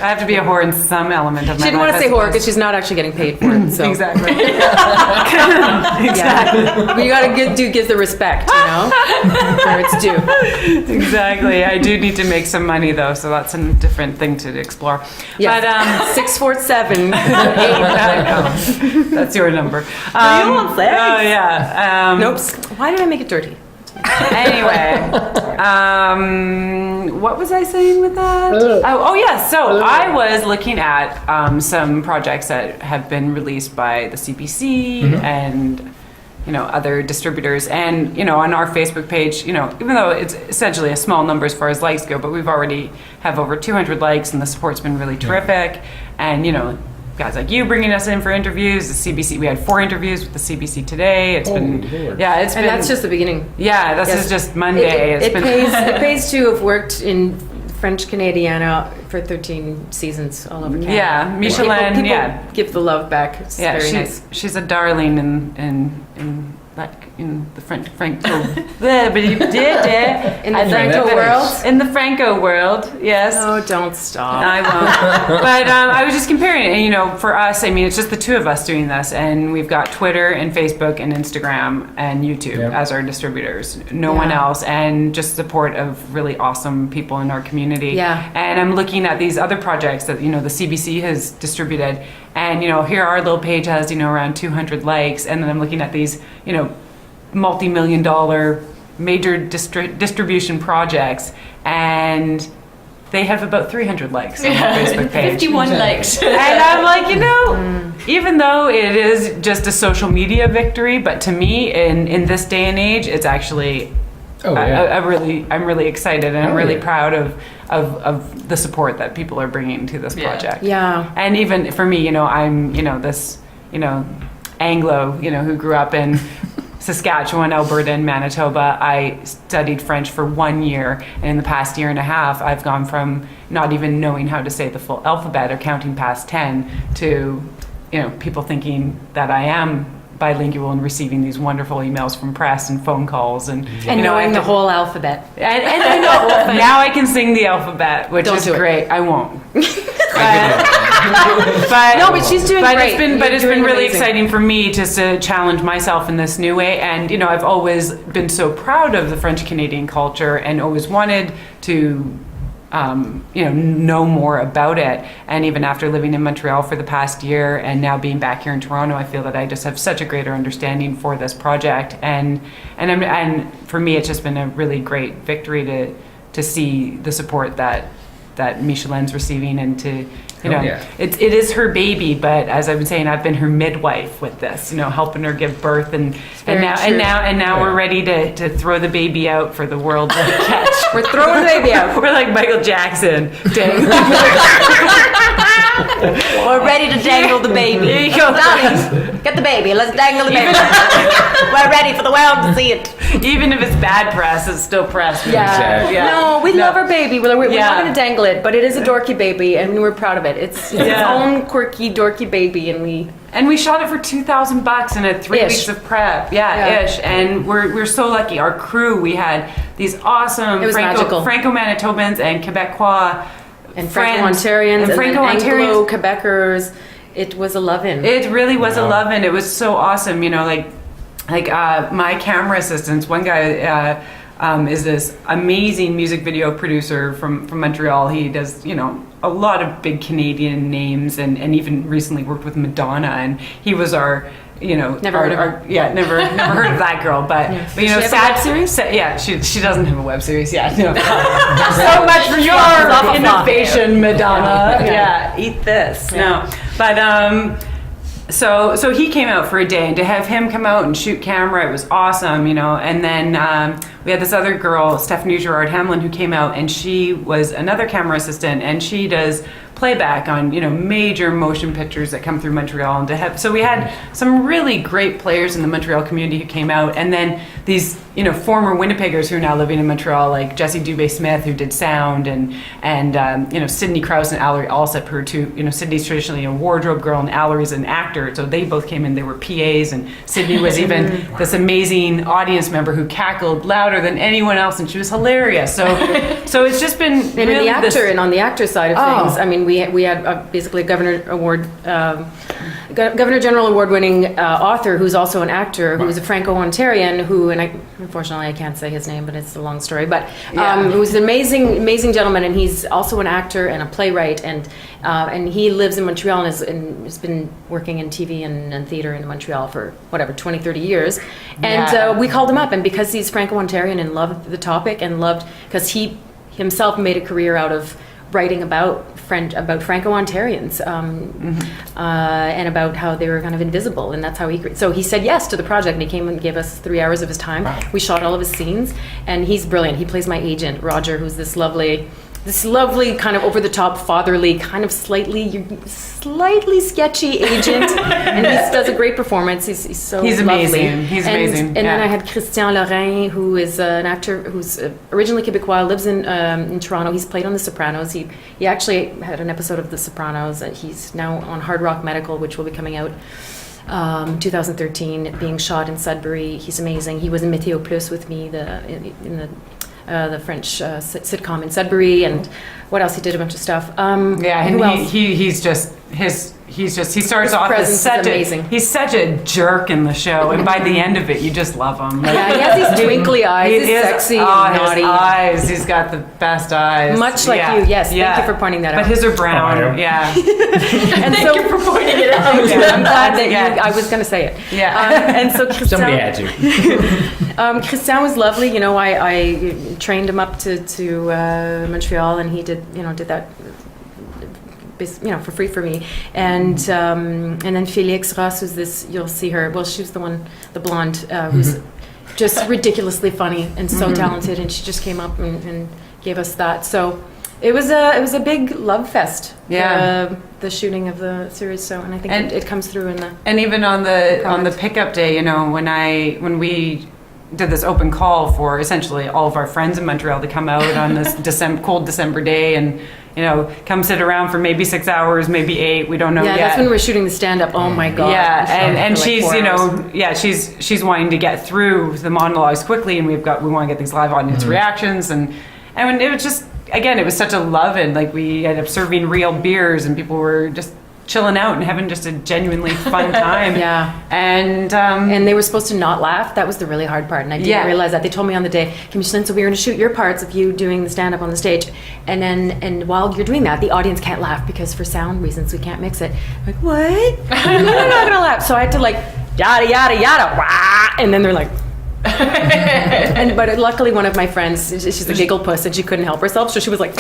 have to be a whore in some element of my She didn't want to life, say I horror suppose. because she's not actually getting paid for it. So. Exactly. Yeah. You gotta give the respect, where it's due. Exactly. I do need to make some money though, so that's a different thing to explore. Yeah. But 647. that's your number. won't say. Oh yeah. Nope. Why did I make it dirty? Anyway, what was I saying with that? Oh yeah. So I was looking at some projects that have been released by the CBC and other distributors, and on our Facebook page, even though it's essentially a small number as far as likes go, but we've already have over 200 likes, and the support's been really terrific, and guys like you bringing us in for interviews. The CBC, we had 4 interviews with the CBC today. It's been, Lord. yeah, it's And been. that's just the beginning. Yeah, this Yes. is just Monday. It been, pays to have worked in French Canadiana for 13 seasons all over Canada. Yeah, Micheline, People yeah. give the love back. It's Yeah, very nice. she's a darling in like in the Franco in the Franco world. In the Franco world, yes. Oh, don't stop. I won't. But I was just comparing it, and you know, for us, I mean, it's just the two of us doing this, and we've got Twitter and Facebook and Instagram and YouTube as our distributors. No one else, and just support of really awesome people in our community. Yeah. And I'm looking at these other projects that the CBC has distributed, and here our little page has around 200 likes, and then I'm looking at these multi-million-dollar major distribution projects, and they have about 300 likes on their Facebook page. 51 likes. And I'm like, even though it is just a social media victory, but to me, in this day and age, it's actually, I'm really excited, and I'm really proud of the support that people are bringing to this project. Yeah. And even for me, I'm, this, Anglo, who grew up in Saskatchewan, Alberta, and Manitoba. I studied French for 1 year, and in the past year and a half, I've gone from not even knowing how to say the full alphabet or counting past 10 to, people thinking that I am bilingual and receiving these wonderful emails from press and phone calls and knowing the whole alphabet. And I know now I can sing the alphabet, which is great. I won't. But she's doing great. It's been really exciting for me just to challenge myself in this new way. And I've always been so proud of the French Canadian culture and always wanted to know more about it. And even after living in Montreal for the past year and now being back here in Toronto, I feel that I just have such a greater understanding for this project. And for me, it's just been a really great victory to see the support that Micheline's receiving, and to it is her baby, but as I've been saying, I've been her midwife with this, helping her give birth, and now we're ready to throw the baby out for the world to catch. We're throwing the baby out. We're like Michael Jackson. We're ready to dangle the baby. There you go. Darling, get the baby. Let's dangle the baby. We're ready for the world to see it. Even if it's bad press, it's still press. Yeah. No, we love our baby. We're not going to dangle it, but it is a dorky baby, and we're proud of it. It's its own quirky, dorky baby, and we shot it for $2,000 and had 3 weeks of prep. Ish. And we're so lucky. Our crew, we had these awesome Franco-Manitobans and Quebecois and Franco-Ontarians and Anglo-Quebecers. It was a love-in. It really was a love-in. It was so awesome. Like my camera assistants, one guy is this amazing music video producer from Montreal. He does, a lot of big Canadian names, and even recently worked with Madonna, and he was our never heard of that girl, but web series? She doesn't have a web series yet. No. So much for your innovation, Madonna. Eat this. No, but so he came out for a day, and to have him come out and shoot camera, it was awesome, and then we had this other girl, Stephanie Gerard Hamlin, who came out, and she was another camera assistant, and she does playback on major motion pictures that come through Montreal, and so we had some really great players in the Montreal community who came out, and then these former Winnipeggers who are now living in Montreal, like Jessie Dubé-Smith, who did sound, and Sydney Krause and Allery Alsop, who are two, Sydney's traditionally a wardrobe girl and Allery's an actor, so they both came in. They were PAs, and Sydney was even this amazing audience member who cackled louder than anyone else, and she was hilarious. So it's just been and really and on the actor side of things, I mean, we had basically a Governor General Award-winning author who's also an actor, who's a Franco-Ontarian, unfortunately I can't say his name, but it's a long story, but who's an amazing gentleman, and he's also an actor and a playwright, and he lives in Montreal and has been working in TV and theater in Montreal for 20-30 years, and we called him up, and because he's Franco-Ontarian and loved the topic, and because he himself made a career out of writing about Franco-Ontarians and about how they were kind of invisible, and that's how so he said yes to the project, and he came and gave us 3 hours of his time. Wow. We shot all of his scenes, and he's brilliant. He plays my agent, Roger, who's this lovely kind of over-the-top, fatherly, kind of slightly sketchy agent, and he does a great performance. He's amazing. Lovely. He's amazing. And then I had Christian Lorrain, who is an actor who's originally Quebecois, lives in Toronto. He's played on The Sopranos. He actually had an episode of The Sopranos. He's now on Hard Rock Medical, which will be coming out 2013, being shot in Sudbury. He's amazing. He was in Météo Plus with me, in the French sitcom in Sudbury, and what else? He did a bunch of stuff. Yeah, who else? he starts off as presence such is amazing. He's such a jerk in the show, and by the end of it, you just love him. Yeah, he has these twinkly eyes. He's sexy and naughty. His eyes. He's got the best eyes. Much like you. Yes. Yeah. Thank you for pointing that out. But his are brown. Oh, yeah. And Thank you for pointing it out. I'm glad that Yeah. I was going to say it. Yeah. And so Christian, Somebody had to. Christian was lovely. You know, I trained him up to Montreal, and he did that, for free for me. And then Felix Ross, who's this, you'll see her. Well, she was the blonde, who's just ridiculously funny and so talented. And she just came up and gave us that. So it was a big love fest. Yeah. The shooting of the series. So, and I think it comes through in the. And even on the pickup day, when we did this open call for essentially all of our friends in Montreal to come out on this cold December day and come sit around for maybe 6 hours, maybe 8. We don't know yet. Yeah, that's when we were shooting the stand-up. Oh my god. Yeah, and For she's like 4 hours. she's wanting to get through the monologues quickly, and we want to get these live audience reactions, and it was just, again, it was such a love, and like we ended up serving real beers, and people were just chilling out and having just a genuinely fun time. Yeah. And they were supposed to not laugh. That was the really hard part, and I didn't realize that. They told me on the day, "Okay, Micheline, so we were going to shoot your parts of you doing the stand-up on the stage, and while you're doing that, the audience can't laugh because for sound reasons we can't mix it." I'm like, what? They're not going to laugh. So I had to like yada yada yada, wah, and then they're like. But luckily, one of my friends, she's a giggle puss, and she couldn't help herself, so she was like.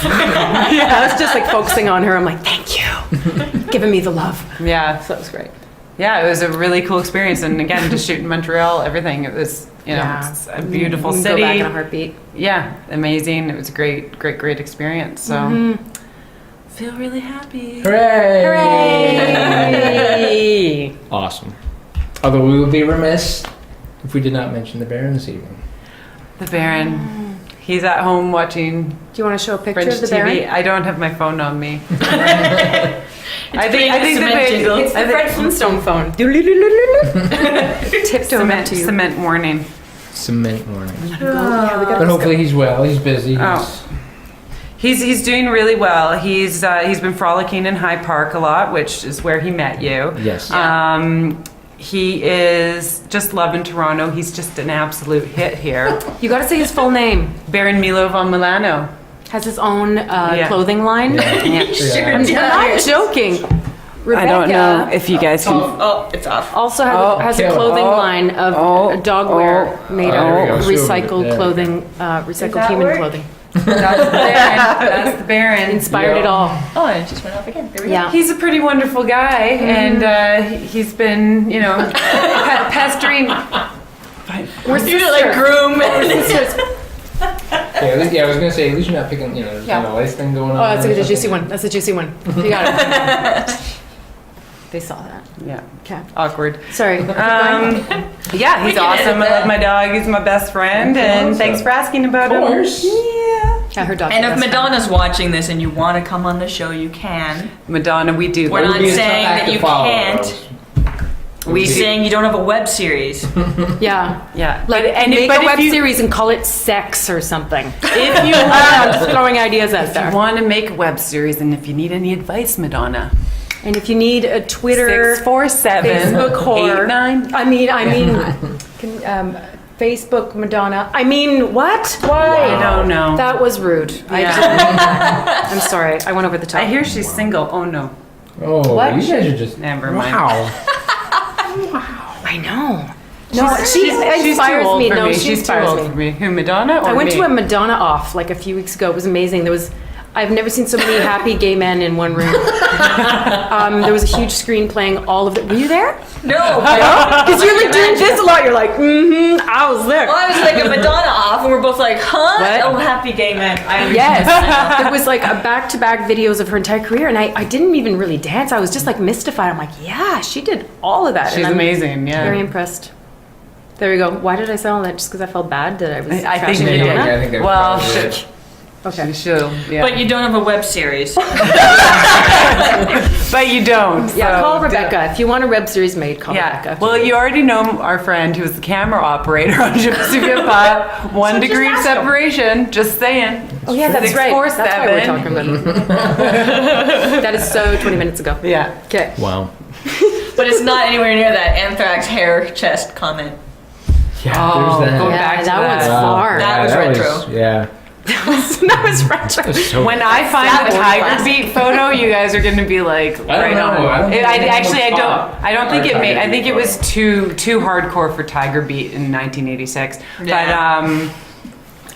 I was just like focusing on her. I'm like, thank you, giving me the love. yeah, So it was great. yeah, it was a really cool experience, and again, to shoot in Montreal, everything, it was it's a beautiful You can city. Go back in a heartbeat. Yeah, amazing. It was a great experience. So feel really happy. Hooray! Hooray! Awesome. Although we would be remiss if we did not mention the Baron this evening. The Baron. He's at home watching Do you want to show a picture French of the TV. Baron? I don't have my phone on me. I think the Baron- jingle. It's the Fred Flintstone phone. Tiptoe meant to you. Cement warning. Cement morning. Yeah, we got But hopefully he's well. He's busy. Oh. He's doing really well. He's been frolicking in High Park a lot, which is where he met you. Yes. He is just loving Toronto. He's just an absolute hit here. You got to say his full name. Baron Milo von Milano. Has his own clothing line. Sure. I'm not joking. Rebecca I don't know if you guys can. Oh, it's off. also has a okay. clothing line of dog wear made out of there we go. recycled Yeah. clothing, recycled that human work? clothing. That's the Baron. Inspired it all. Oh, and it just went off again. There we go. Yeah. He's a pretty wonderful guy, and he's been, pestering. We're You know, like groom. Yeah, I was gonna say, at least you're not picking, there's Yeah. kind of a lice thing going on. Oh, that's a or juicy something. one. That's a juicy one. You got it. They saw that. Yeah, Okay. awkward. Sorry. Yeah, he's can awesome. edit I love that. my dog. He's my best friend, and Awesome. thanks for asking about Of him. course. Yeah, Yeah, her dog. And if that's fine. Madonna's watching this and you want to come on the show, you can. Madonna, we do. We're It would not be a tough saying act that to you follow, can't. though. We're saying you don't have a web series. Yeah. Yeah, Like, make but a web if you, series and call it Sex or something. if you I'm just throwing ideas out there. want to make a web series, and if you need any advice, Madonna, And if you need a Twitter, 647 Facebook whore. 89. I mean, Facebook Madonna. I mean, what? Why? I don't know. That was rude. Yeah. I'm sorry. I went over the top. I hear she's single. Oh no, Oh, What? you guys are just. never mind. Wow. I know. No, she She's inspires too old me. for No, me. she She's too inspires old me. for me. Who, Madonna or I went me? to a Madonna off like a few weeks ago. It was amazing. I've never seen so many happy gay men in one room. There was a huge screen playing all of it. Were you there? No. Because you're like doing this a lot. You're like, I was there. Well, I was like a Madonna off, and we're both like, huh? What? Oh, happy gay men. Yes. It was like a back-to-back videos of her entire career, and I didn't even really dance. I was just like mystified. I'm like, yeah, she did all of that. She's and I'm amazing. Yeah. Very impressed. There we go. Why did I say all that? Just because I felt bad that I was I think trashing you did. Madonna? I think that was Well, probably shit. Okay. But you don't have a web series. But you don't. Yeah, so call Rebecca. If you want a web series made, call Rebecca. Well, you already know our friend who's the camera operator on Je Me Souviens Pas. 1 degree of separation. Just saying. Oh yeah, that's right. 647. That's why we're talking about it. That is so 20 minutes ago. Yeah. Okay. Wow. But it's not anywhere near that anthrax hair chest comment. Yeah, Oh, there's that. going Yeah, back to that that. one's far. That was retro. Yeah. That was retro. So When I find That the one tiger classic. beat photo, you guys are going to be like, don't right know. on. I don't think anyone Actually, would top I don't think our it made. I Tiger think Beat it was too hardcore for Tiger Beat in 1986.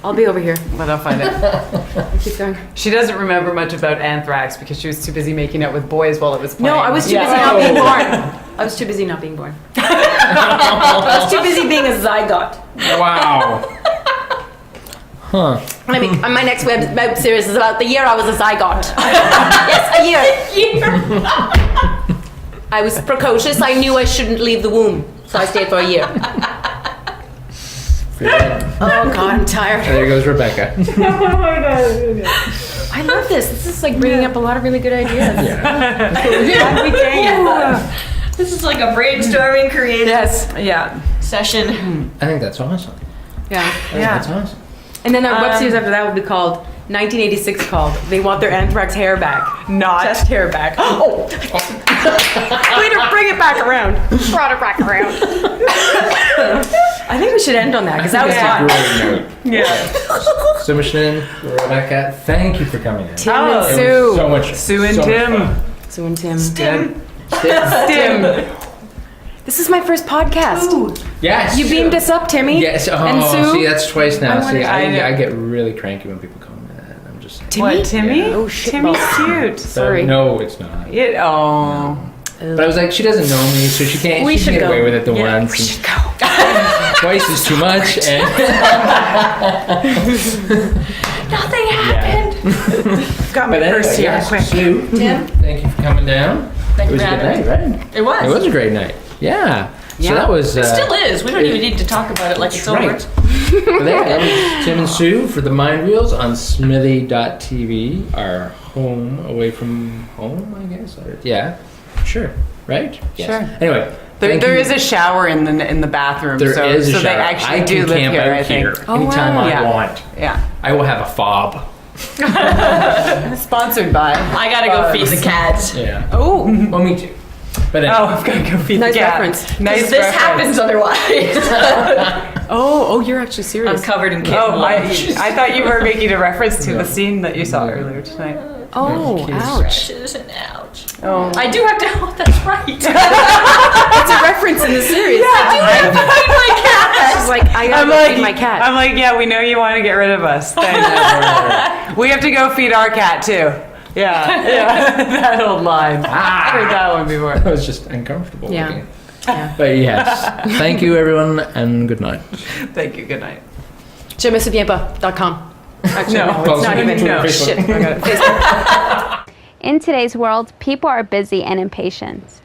I'll be over here. But I'll find it. Keep going. She doesn't remember much about anthrax because she was too busy making out with boys while it was playing. No, I was too busy not being born. I was too busy not being born. I was too busy being a zygote. Wow. Huh. I mean, my next web series is about the year I was a zygote. Yes, a year. I was precocious. I knew I shouldn't leave the womb, so I stayed for a year. Oh God, I'm tired. There goes Rebecca. I love this. This is like bringing up a lot of really good ideas. This is like a brainstorming creative Yeah. session. I think that's awesome. Yeah. I think that's awesome. And then our web series after that would be called 1986 called They Want Their Anthrax Hair Back. Not. Chest hair back. Oh! Way to bring it back around. Brought it back around. I think we should end on that because that was fun. Great note. Yeah. So Micheline, Rebecca, thank you for coming in. Tim Oh. and It was Sue. so much. Sue and so much Tim. fun. Sue and Tim. Good. Tim. This is my first podcast. Yes. You beamed us up, Timmy. Yes. Oh, and Sue. see, that's twice now. I wanted- See, I I get really cranky when people call me that. I'm just saying. Timmy? What, Timmy? Yeah. Oh, shit Timmy's balls. cute. Sorry. No, it's not. Oh. But I was like, she doesn't know me, so she can't. We she can should get go. away with it the Yeah, once. we should go. Twice is too much. And Nothing happened. Got my but anyway, purse here, yes, quick. Sue, thank you for coming down. Thank It you was for a good having night, me. right? It was. It was a great night. Yeah. So that was. It still is. We don't even need to talk about it like it's over. Right. But that was Tim and Sue for the Mind Wheels on Smithy.tv, our home away from home, I guess. Yeah, sure. Right? Yes. Sure. Anyway, There is a shower in the bathroom. There so, is a so shower. they actually I do can live camp here, out I think. here anytime wow. I Yeah. want. Yeah. I will have a fob. Sponsored by. I gotta go feed the cats. Yeah. Oh, Well, me too. But anyway. Oh, I've got to go feed Nice the cat. reference. Nice This reference. happens otherwise. oh, you're actually I'm serious. covered in kitten Oh, lunch. I thought you were making a reference to the scene that you saw earlier tonight. Oh, ouch. Scratches and ouch. Oh. I do have to. Oh, that's right. It's a reference in the series. She's like, I gotta go feed my cat. I'm like, yeah, we know you want to get rid of us. Thanks. We have to go feed our cat too. Yeah, that old line. I heard that one before. That was just uncomfortable. Yeah. looking. Yeah. But yes. Thank you, everyone, and good night. Thank you. Good night. JeMeSouviensPas.com. Actually, No, no, it's it's not not even. even No, Facebook. shit. I got it. Facebook. In today's world, people are busy and impatient.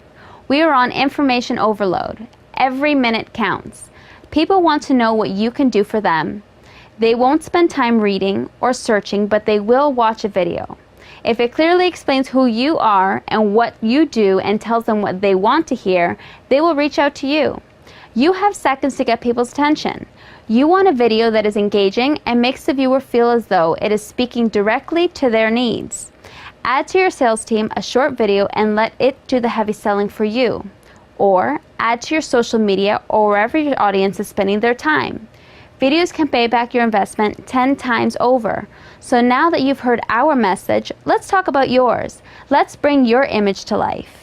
We are on information overload. Every minute counts. People want to know what you can do for them. They won't spend time reading or searching, but they will watch a video. If it clearly explains who you are and what you do and tells them what they want to hear, they will reach out to you. You have seconds to get people's attention. You want a video that is engaging and makes the viewer feel as though it is speaking directly to their needs. Add to your sales team a short video and let it do the heavy selling for you. Or add to your social media or wherever your audience is spending their time. Videos can pay back your investment 10 times over. So now that you've heard our message, let's talk about yours. Let's bring your image to life.